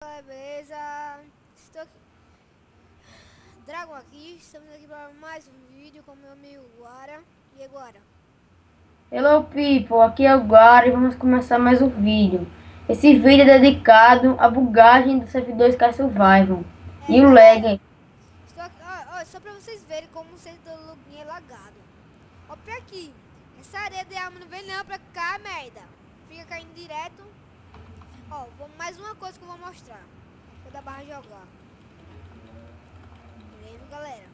Beleza, estou aqui, Dragon aqui, estamos aqui para mais um vídeo com meu amigo Guara. E agora? Hello people, aqui é o Gara e vamos começar mais um vídeo. Esse vídeo é dedicado à bugagem do servidor Sky Survival e o Galera, lag. estou aqui, só para vocês verem como o servidor do login é lagado. Ó, pra aqui, essa areia de alma não vem não pra cá, merda. Fica caindo direto. Ó, mais uma coisa que eu vou mostrar. Vou dar barra jogar. Beleza, galera?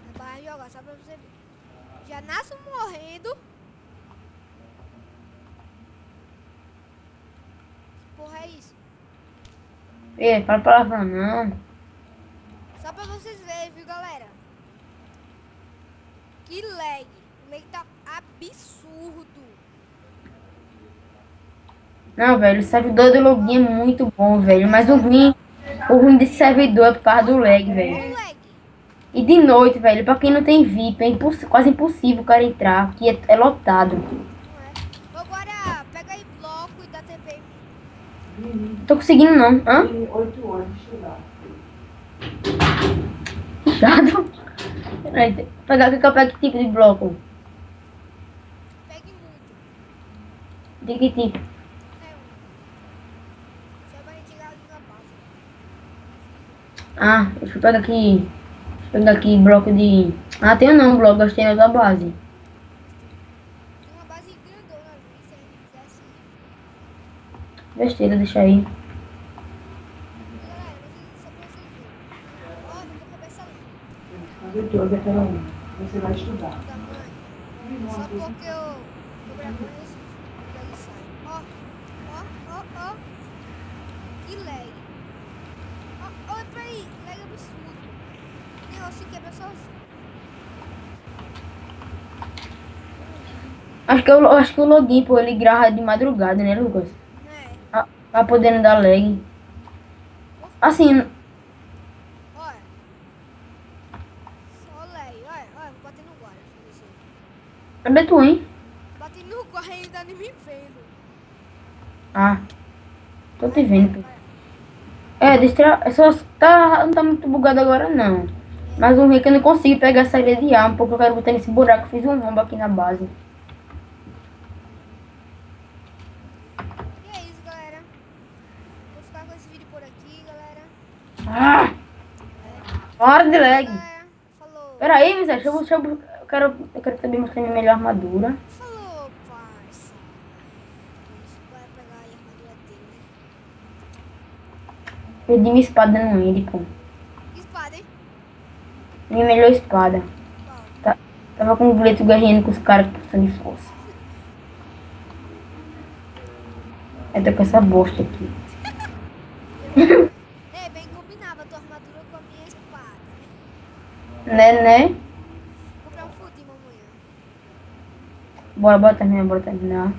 Na barra jogar, só pra você ver. Já nasce morrendo. Porra, é isso? Ei, fala palavrão não. Só pra vocês verem, viu, galera? Que lag. O lag tá absurdo. Não, velho, o servidor do login é muito bom, velho. Mas o ruim desse servidor é por causa do lag, O velho. lag. E de noite, velho, pra quem não tem VIP, é quase impossível o cara entrar, que é lotado. Não é? Agora, pega aí bloco e dá TP. Não tô conseguindo não, hã? Tem 8 horas de chegar. Chato. Peraí, pegar que eu pego que tipo de bloco? Pegue muito. De que tipo? É um. Só pra gente chegar na base. Ah, deixa eu pegar aqui. Deixa eu pegar aqui bloco de. Ah, tenho não, bloco, gostei da base. Tem uma base grandona ali, se a gente quiser assim. Besteira, deixa aí. E galera, só pra vocês verem. Ó, eu vou começar ali. Fazer toda aquela uma. Você vai estudar. O tamanho. Só porque eu gravei esse daí sai. Ó. Que lag. Ó, é pra aí. Lag absurdo. O negócio se quebra sozinho. Acho que o login, pô, ele grava de madrugada, né, Lucas? Né? Pra poder não dar lag. Assim, Olha. Só lag. Olha, vou bater no guarda. Deixa eu ver se eu... cadê tu, hein? Bati no guarda e ele tá nem me vendo. Ah, tô te Vai, vendo, pô. vai. Só não tá muito bugado agora, não. Mas o ruim é que eu não consigo pegar a saída de arma, porque eu quero botar nesse buraco. Fiz um rombo aqui na base. E é isso, galera. Vou ficar com esse vídeo por aqui, galera. Ah, hora de lag. Galera, falou. Pera aí, Miss, eu quero também mostrar minha melhor armadura. Falou, parça. Isso, vai pegar aí a armadura dele, né? Perdi minha espada no Indy, pô. Espada, hein? Minha melhor espada. Qual? Tava com o Gleito guerreando com os caras com sangue de força. Aí tô com essa bosta aqui. É, bem combinava a tua armadura com a minha espada, né? Né? Vou comprar um fudinho amanhã. Bora terminar.